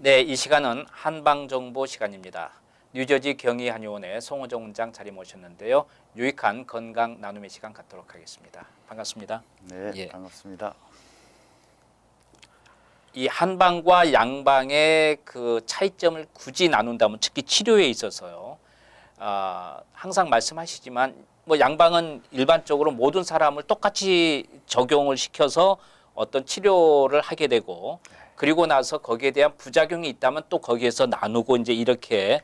네, 이 시간은 한방정보 시간입니다. 뉴저지 경희한의원의 송호정 원장 자리 모셨는데요. 유익한 건강 나눔의 시간 갖도록 하겠습니다. 반갑습니다. 네, 예. 반갑습니다. 이 한방과 양방의 그 차이점을 굳이 나눈다면 특히 치료에 있어서요. 항상 말씀하시지만 뭐 양방은 일반적으로 모든 사람을 똑같이 적용을 시켜서 어떤 치료를 하게 되고 그리고 나서 거기에 대한 부작용이 있다면 또 거기에서 나누고 이제 이렇게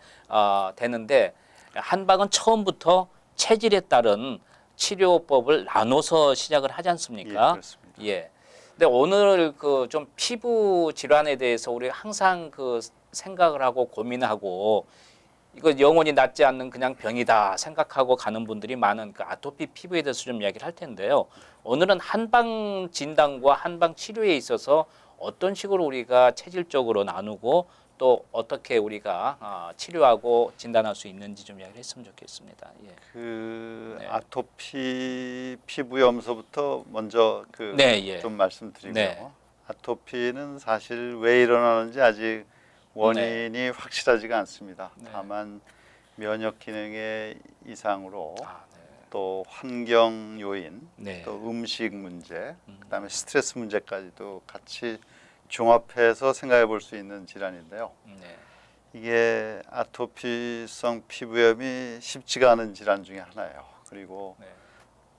되는데 한방은 처음부터 체질에 따른 치료법을 나눠서 시작을 하지 않습니까? 예, 그렇습니다. 예. 근데 오늘 그 좀 피부 질환에 대해서 우리 항상 그 생각을 하고 고민하고 이거 영원히 낫지 않는 그냥 병이다 생각하고 가는 분들이 많은 그 아토피 피부에 대해서 좀 이야기를 할 텐데요. 오늘은 한방 진단과 한방 치료에 있어서 어떤 식으로 우리가 체질적으로 나누고 또 어떻게 우리가 치료하고 진단할 수 있는지 좀 이야기를 했으면 좋겠습니다. 예. 그 네. 아토피 피부염서부터 먼저 네, 예. 좀 말씀드리고요. 네. 아토피는 사실 왜 일어나는지 아직 원인이 확실하지가 않습니다. 네. 다만 면역 기능의 이상으로 네. 또 환경 요인, 네. 또 음식 문제, 그다음에 스트레스 문제까지도 같이 종합해서 생각해 볼 수 있는 질환인데요. 네. 이게 아토피성 피부염이 쉽지가 않은 질환 중에 하나예요. 그리고 네.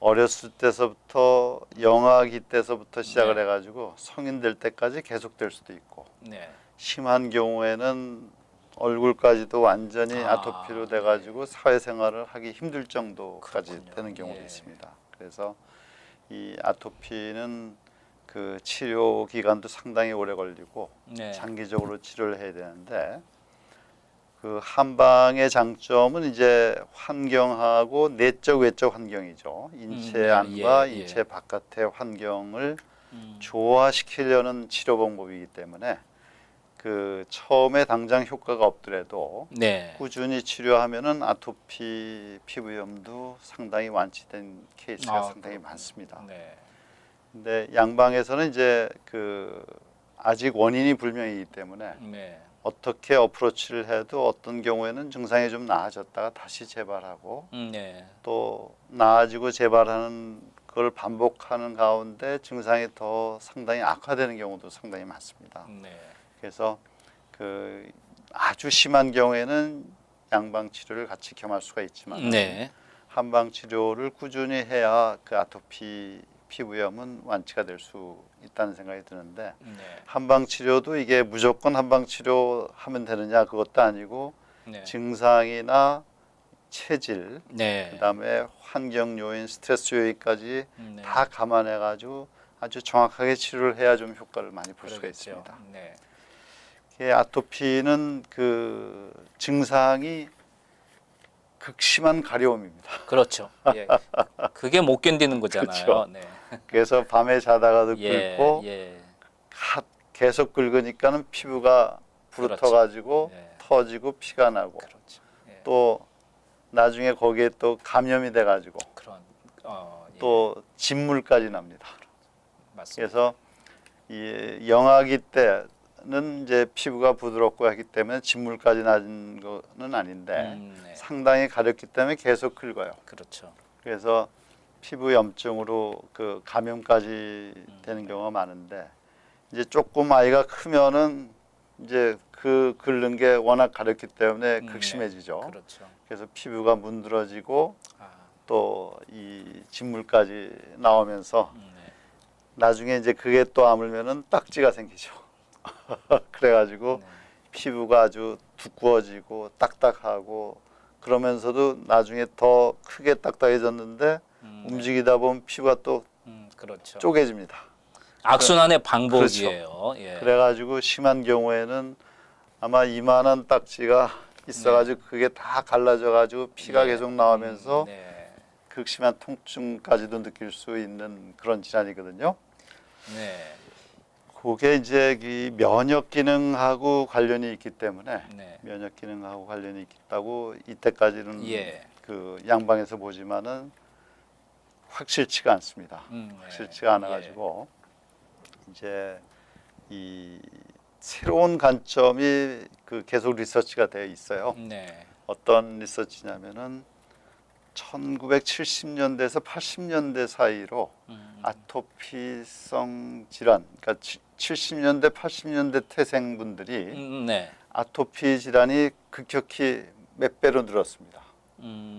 어렸을 때서부터 영아기 때서부터 시작을 네. 해가지고 성인 될 때까지 계속될 수도 있고 네. 심한 경우에는 얼굴까지도 완전히 아토피로 돼가지고 사회생활을 하기 힘들 정도까지 그렇군요. 되는 경우도 예. 있습니다. 그래서 이 아토피는 그 치료 기간도 상당히 오래 걸리고 네. 장기적으로 치료를 해야 되는데 그 한방의 장점은 이제 환경하고 내적 외적 환경이죠. 인체 네. 안과 예. 인체 바깥의 환경을 음. 조화시키려는 치료 방법이기 때문에 그 처음에 당장 효과가 없더라도 네. 꾸준히 치료하면은 아토피 피부염도 상당히 완치된 케이스가 상당히 그렇군요. 많습니다. 네. 근데 양방에서는 이제 그 아직 원인이 불명이기 때문에 네. 어떻게 어프로치를 해도 어떤 경우에는 증상이 좀 나아졌다가 다시 재발하고 네. 또 나아지고 재발하는 걸 반복하는 가운데 증상이 더 상당히 악화되는 경우도 상당히 많습니다. 네. 그래서 그 아주 심한 경우에는 양방 치료를 같이 겸할 수가 있지만 네. 한방 치료를 꾸준히 해야 그 아토피 피부염은 완치가 될 수 있다는 생각이 드는데 네. 한방 치료도 이게 무조건 한방 치료하면 되느냐 그것도 아니고 네. 증상이나 체질 네. 그다음에 환경 요인, 스트레스 요인까지 네. 다 감안해 가지고 아주 정확하게 치료를 해야 좀 효과를 많이 볼 수가 그러겠죠. 있습니다. 네. 이게 아토피는 그 증상이 극심한 가려움입니다. 그렇죠. 예. 그게 못 견디는 거잖아요. 그렇죠. 네. 그래서 밤에 자다가도 예. 긁고 예. 계속 긁으니까는 피부가 부르터 가지고 예. 터지고 피가 나고 그렇죠. 예. 또 나중에 거기에 또 감염이 돼 가지고 그런 예. 또 진물까지 납니다. 맞습니다. 그래서 이 영아기 때는 이제 피부가 부드럽고 하기 때문에 진물까지 나는 거는 아닌데 네. 상당히 가렵기 때문에 계속 긁어요. 그렇죠. 그래서 피부 염증으로 그 감염까지 되는 경우가 많은데 이제 조금 아이가 크면은 이제 그 긁는 게 워낙 가렵기 때문에 극심해지죠. 네. 그렇죠. 그래서 피부가 문드러지고 아, 또 이 진물까지 나오면서 네. 나중에 이제 그게 또 아물면은 딱지가 생기죠. 그래가지고 네. 피부가 아주 두꺼워지고 딱딱하고 그러면서도 나중에 더 크게 딱딱해졌는데 네. 움직이다 보면 피부가 또 그렇죠. 쪼개집니다. 악순환의 반복이에요. 그렇죠. 예. 그래가지고 심한 경우에는 아마 이만한 딱지가 있어가지고 그게 다 갈라져가지고 피가 예. 계속 나오면서 네. 극심한 통증까지도 느낄 수 있는 그런 질환이거든요. 네. 그게 이제 이 면역 기능하고 관련이 있기 때문에 네. 면역 기능하고 관련이 있다고 이때까지는 예. 그 양방에서 보지만은 확실치가 않습니다. 네. 확실치가 않아가지고 이제 이 새로운 관점이 그 계속 리서치가 되어 있어요. 네. 어떤 리서치냐면은 1970년대에서 80년대 사이로 아토피성 질환, 그러니까 70년대, 80년대 태생분들이 네. 아토피 질환이 급격히 몇 배로 늘었습니다.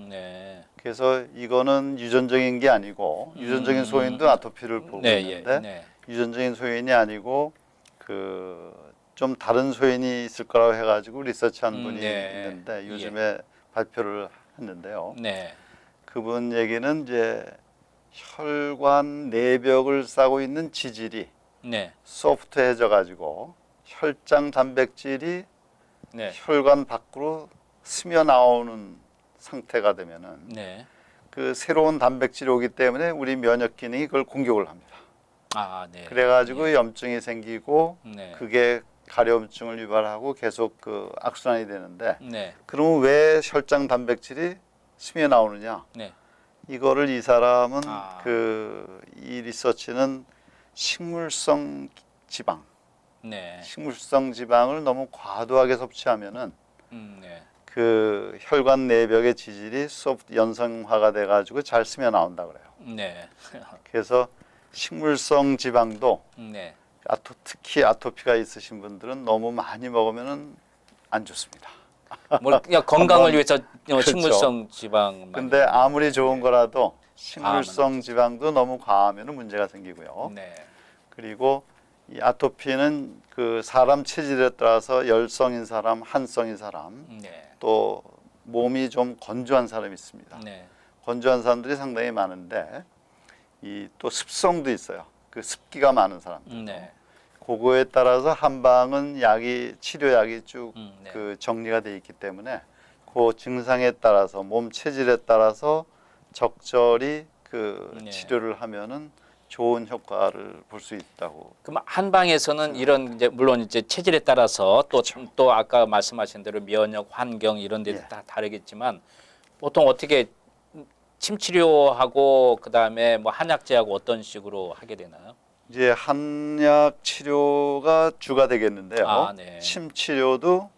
네. 그래서 이거는 유전적인 게 아니고 유전적인 소인도 아토피를 보고 네, 있는데 예, 네. 유전적인 소인이 아니고 그 좀 다른 소인이 있을 거라고 해가지고 리서치한 분이 네. 있는데 요즘에 발표를 했는데요. 네. 그분 얘기는 이제 혈관 내벽을 싸고 있는 지질이 네. 소프트해져 가지고 혈장 단백질이 네. 혈관 밖으로 스며 나오는 상태가 되면은 네. 그 새로운 단백질이 오기 때문에 우리 면역 기능이 그걸 공격을 합니다. 아, 네. 그래가지고 예. 염증이 생기고 네. 그게 가려움증을 유발하고 계속 그 악순환이 되는데 네. 그러면 왜 혈장 단백질이 스며 나오느냐? 네. 이거를 이 사람은 아. 이 리서치는 식물성 지방, 네. 식물성 지방을 너무 과도하게 섭취하면은 네. 그 혈관 내벽의 지질이 소프트 연성화가 돼가지고 잘 스며 나온다 그래요. 네. 그래서 식물성 지방도 네. 특히 아토피가 있으신 분들은 너무 많이 먹으면은 안 좋습니다. 뭐 그냥 건강을 한번- 위해서 그렇죠. 식물성 지방. 근데 아무리 좋은 거라도 식물성 과하면 지방도 너무 과하면 문제가 생기고요. 네. 그리고 이 아토피는 그 사람 체질에 따라서 열성인 사람, 한성인 사람, 네. 또 몸이 좀 건조한 사람이 있습니다. 네. 건조한 사람들이 상당히 많은데 이 또 습성도 있어요. 그 습기가 많은 사람들. 네. 그거에 따라서 한방은 치료약이 쭉 네. 그 정리가 돼 있기 때문에 그 증상에 따라서 몸 체질에 따라서 적절히 그 네. 치료를 하면은 좋은 효과를 볼 수 있다고. 그럼 한방에서는 이런 이제 물론 이제 체질에 따라서 또 아까 말씀하신 대로 면역 환경 이런 데도 예. 다 다르겠지만 보통 어떻게 침 치료하고 그다음에 뭐 한약제하고 어떤 식으로 하게 되나요? 이제 한약 치료가 주가 되겠는데요. 아, 네. 침 치료도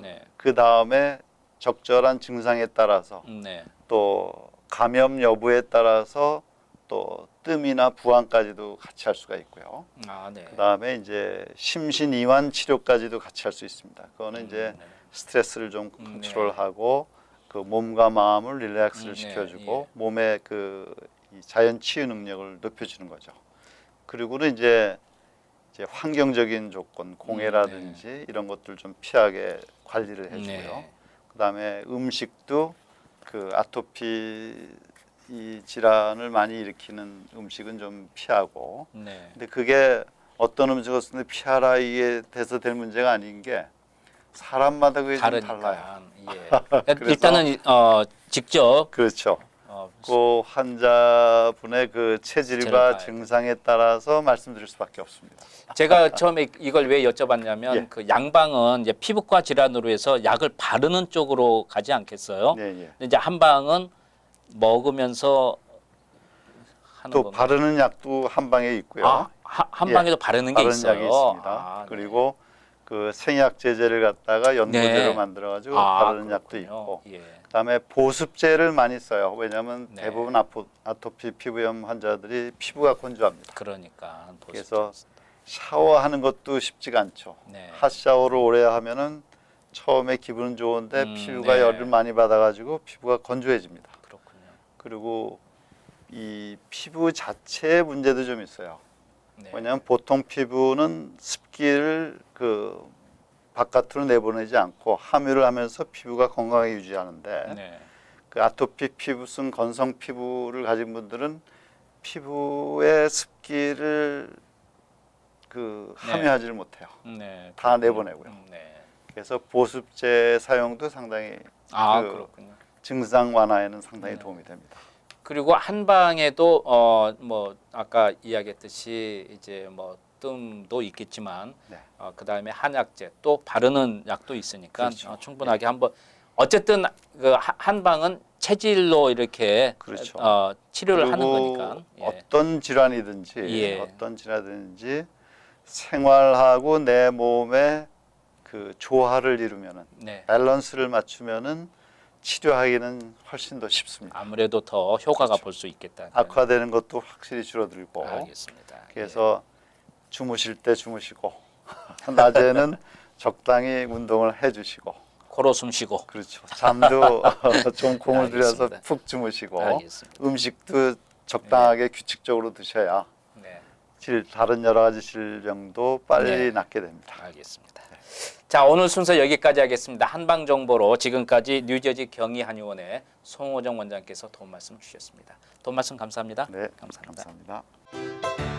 네. 그 다음에 적절한 증상에 따라서 네. 또 감염 여부에 따라서 또 뜸이나 부항까지도 같이 할 수가 있고요. 아, 네. 그다음에 이제 심신이완 치료까지도 같이 할 수 있습니다. 그거는 이제 네. 스트레스를 좀 네. 컨트롤하고 그 몸과 마음을 릴렉스를 네, 시켜주고 예. 몸의 이 자연 치유 능력을 높여주는 거죠. 그리고는 이제 환경적인 조건, 공해라든지 이런 것들 좀 피하게 관리를 해주고요. 네. 그다음에 음식도 그 아토피 이 질환을 많이 일으키는 음식은 좀 피하고. 네. 근데 그게 어떤 음식을 쓰는데 피하라 이게 돼서 될 문제가 아닌 게 사람마다 그게 좀 달라요. 다르니까. 예. 그래서- 일단은 직접 그렇죠. 그 환자분의 그 체질을 체질과 봐야 증상에 따라서 말씀드릴 수밖에 없습니다. 제가 처음에 이걸 왜 여쭤봤냐면 예. 그 양방은 이제 피부과 질환으로 해서 약을 바르는 쪽으로 가지 않겠어요? 네, 예. 근데 이제 한방은 먹으면서 하는 또 건가요? 바르는 약도 한 방에 있고요. 아, 한방에도 바르는 게 바르는 있어요. 약이 있습니다. 아, 네. 그리고 그 생약 제제를 갖다가 연고제로 네. 만들어 가지고 아, 바르는 약도 그렇군요. 있고. 예. 그다음에 보습제를 많이 써요. 왜냐하면 네. 대부분 아토피 피부염 환자들이 피부가 건조합니다. 그러니까 그래서 샤워하는 것도 쉽지가 않죠. 네. 핫샤워를 오래 하면은 처음에 기분은 좋은데 피부가 네. 열을 많이 받아가지고 피부가 건조해집니다. 그렇군요. 그리고 이 피부 자체의 문제도 좀 있어요. 네. 왜냐하면 보통 피부는 습기를 그 바깥으로 내보내지 않고 함유를 하면서 피부가 건강하게 유지하는데 네. 그 아토피 피부성 건성 피부를 가진 분들은 피부의 습기를 그 네. 함유하지를 못해요. 네. 다 내보내고요. 네. 그래서 보습제 사용도 상당히 아, 그 그렇군요. 증상 완화에는 상당히 네. 도움이 됩니다. 그리고 한방에도 뭐 아까 이야기했듯이 이제 뭐 뜸도 있겠지만 네. 그다음에 한약제 또 바르는 약도 있으니까 그렇죠. 충분하게 한번 어쨌든 그 한방은 체질로 이렇게 그렇죠. 치료를 하는 그리고 거니까. 예. 어떤 질환이든지 예. 어떤 질환이든지 생활하고 내 몸의 그 조화를 이루면은 네. 밸런스를 맞추면은 치료하기는 훨씬 더 쉽습니다. 아무래도 더 효과가 그렇죠. 볼 수 있겠다. 악화되는 것도 확실히 줄어들고 알겠습니다. 그래서 주무실 때 주무시고 낮에는 적당히 운동을 해주시고 코로 숨 쉬고. 그렇죠. 잠도 좀 공을 들여서 알겠습니다. 푹 주무시고 알겠습니다. 음식도 적당하게 규칙적으로 드셔야 네. 다른 여러 가지 질병도 빨리 네. 낫게 됩니다. 알겠습니다. 자, 오늘 순서 여기까지 하겠습니다. 한방 정보로 지금까지 뉴저지 경희한의원의 송호정 원장께서 도움 말씀 주셨습니다. 도움 말씀 감사합니다. 네, 감사합니다. 감사합니다.